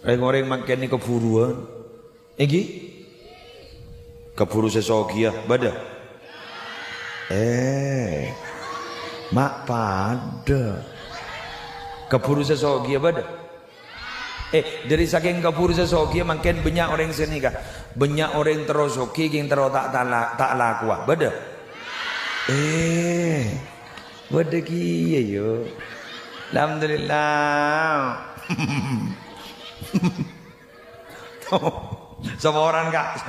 Orang-orang makan ni keburuan. Iki keburu sesogia bada. Mak pada keburu sesogia bada. Dari saking keburu sesogia makin banyak orang sini kah? Banyak orang terosoki yang terus tak laku bada. Bada kia yo. Alhamdulillah. Semua orang kak.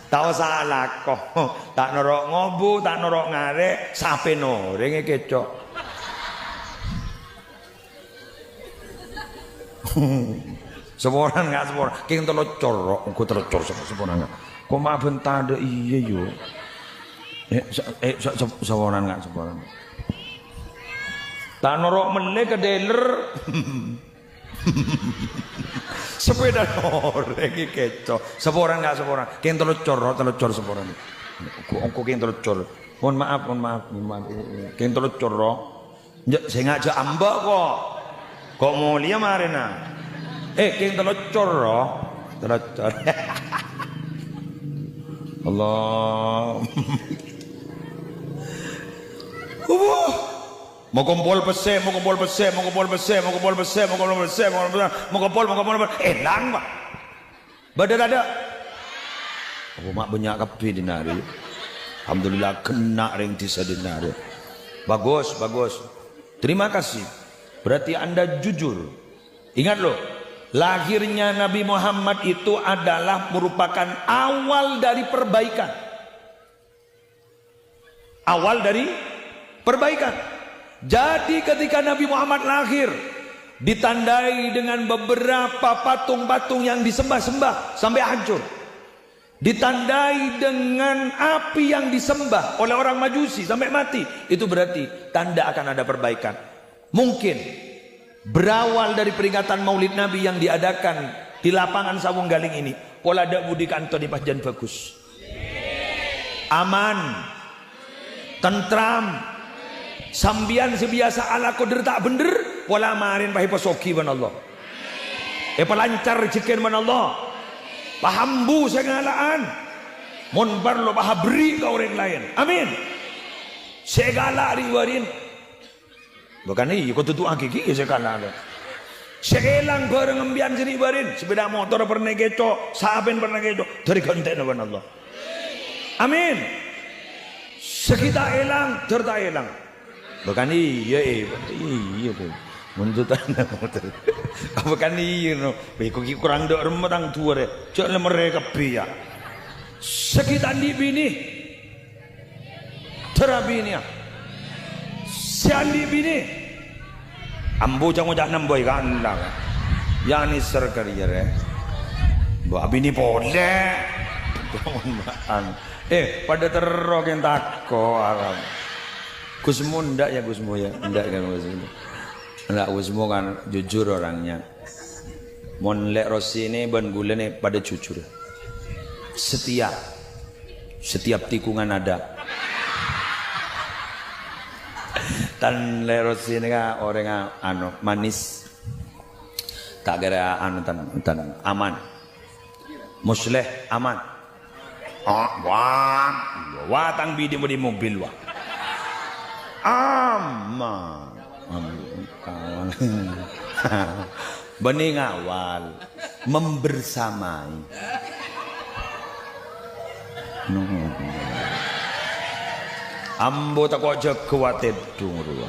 Tahu salah kok. Tak norok ngobu, tak norok ngare, sampai norengnya kecok. Semua orang nggak semua orang. King telocor, aku telocor semua orang nggak. Kok mah bentar deh iya yo. Semua orang nggak semua orang. Tak norok meneh ke dealer. Sepeda noreng kecok. Semua orang nggak semua orang. King telocor semua orang. Aku king telocor. Mohon maaf. King telocor. Saya ngajak ambak kok. Kok mulia marina? King telocor telocor. Allah. Mau kumpul pese, mau kumpul. Elang pak. Badan ada. Aku mak banyak kapi di nari. Alhamdulillah kena ring tisa di nari. Bagus. Terima kasih. Berarti Anda jujur. Ingat loh, lahirnya Nabi Muhammad itu adalah merupakan awal dari perbaikan. Awal dari perbaikan. Jadi ketika Nabi Muhammad lahir, ditandai dengan beberapa patung-patung yang disembah-sembah sampai hancur. Ditandai dengan api yang disembah oleh orang Majusi sampai mati. Itu berarti tanda akan ada perbaikan. Mungkin berawal dari peringatan Maulid Nabi yang diadakan di lapangan Sawung Galing ini, pola dak budi kanto di pasjan bagus, aman, tentram, sambian sebiasa ala koder tak bener, pola marin pahi pasoki ban Allah, pelancar rezeki ban Allah, pahambu segalaan, mon barlo paha beri ke orang lain, amin, segala riwarin. Bukan ini, kau tutup angki sekarang ada. Sekelang bareng ngembian sini barin, sepeda motor pernah keco, saben pernah keco, dari konten Allah. Amin. Sekitar elang, terta elang. Bukan iya tuh. Mentutan motor. Bukan iya no. Kau kurang dok remetang tua deh. Jangan mereka biar. Sekitar di bini, terabinya. Siandi bini ambo jangan jangan boy kandang yang ni serkari jere bawa bini boleh pada terok yang tako Arab Gusmu ndak ya Gusmu ya ndak kan Gusmu ndak Gusmu kan jujur orangnya mon lek rosi ini ban gula nih pada jujur setiap tikungan ada. Tan leros ini kan orang manis tak kira tan aman musleh aman wah tang bidi di mobil wah aman bening awal membersamai ambo tak kok kuatit dulu